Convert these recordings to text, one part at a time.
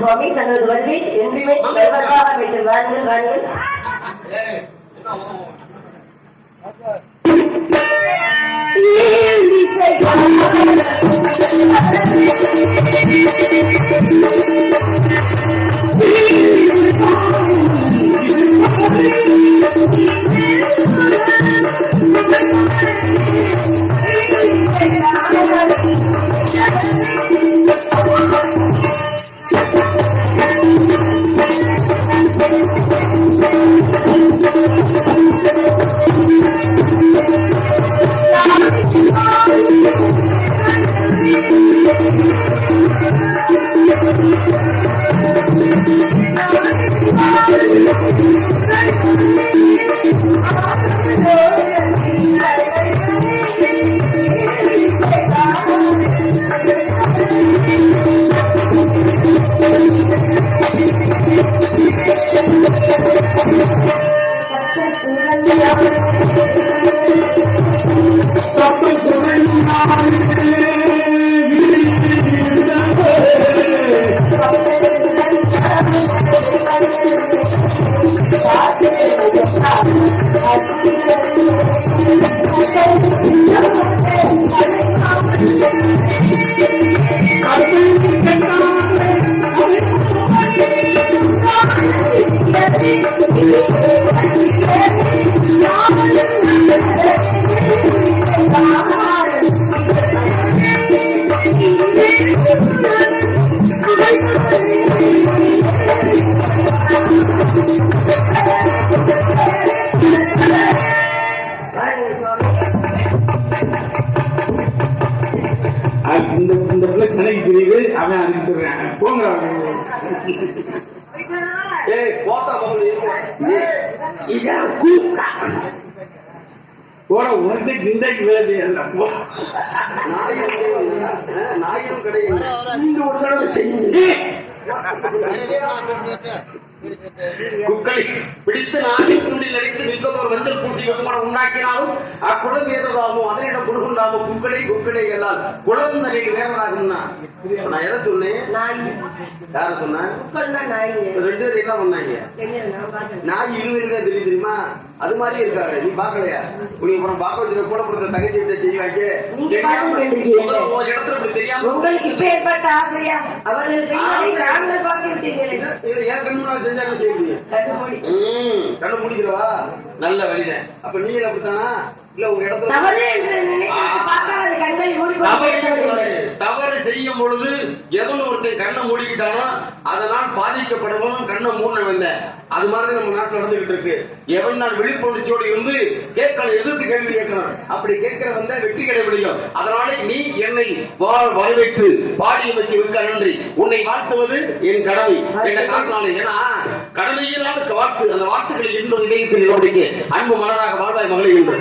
சுவாமி தங்களது வருகை என்றுமே வாருங்கள். இந்த பிள்ளை சென்னைக்கு தெரியுது, அவன் அறிவித்துறேன் போங்க. உனக்கு கிண்டைக்கு வேலை செய்யல ஒரு தடவை செஞ்சு குக்களை பிடித்து நாட்டின் துண்டில் அடித்து மிக்கதோர் மஞ்சள் பூசி வெகுமனம் உண்டாக்கினாலும் அக்குளம் ஏததாகும் அதனிடம் குடுகுண்டாகும் குக்களை எல்லாம் குளம் தனிக்கு வேறதாகும்னா நான் எதை சொன்னேன்? யார சொன்னேன்? ரெண்டு பேரும் என்ன பண்ணாங்க? நாய் இருந்துதான் தெரியும் தெரியுமா? அது மாதிரி இருக்காரு. நீ பாக்கலையா? உனக்கு அப்புறம் பாக்க வச்சு கூட கொடுத்த தங்கச்சி செய்வாங்க. இடத்துல தெரியாம உங்களுக்கு இப்ப ஏற்பட்ட ஆசையா அவர்கள் ஏன் கண்ணு செஞ்சாங்க செய்வீங்க? கண்ணு முடிக்கிறவா நல்ல வழிதான். அப்ப நீங்க அப்படித்தானா? இல்ல உங்க இடத்துல தவறு செய்யும் பொழுது எவன் ஒருத்தன் கண்ணை மூடிக்கிட்டானோ அதனால் பாதிக்கப்படுவன் கண்ணை மூணு வந்த அது மாதிரி நம்ம நாட்டில் நடந்துகிட்டு இருக்கு. எவன் நான் விழிப்புணர்ச்சியோடு இருந்து கேட்கணும், எதிர்த்து கேள்வி கேட்கணும். அப்படி கேட்கிற வந்த வெற்றி கிடைப்பிடிக்கும். அதனால நீ என்னை வரவேற்று பாடிய வைக்க இருக்க நன்றி. உன்னை வாழ்த்துவது என் கடமை. என்ன காட்டினாலே ஏன்னா கடமையில்லாத வாழ்த்து அந்த வார்த்தைகளை இன்னொரு இதயத்தில் நிலவடிக்க அன்பு மலராக வாழ்வாய் மகளை என்று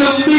நம்பி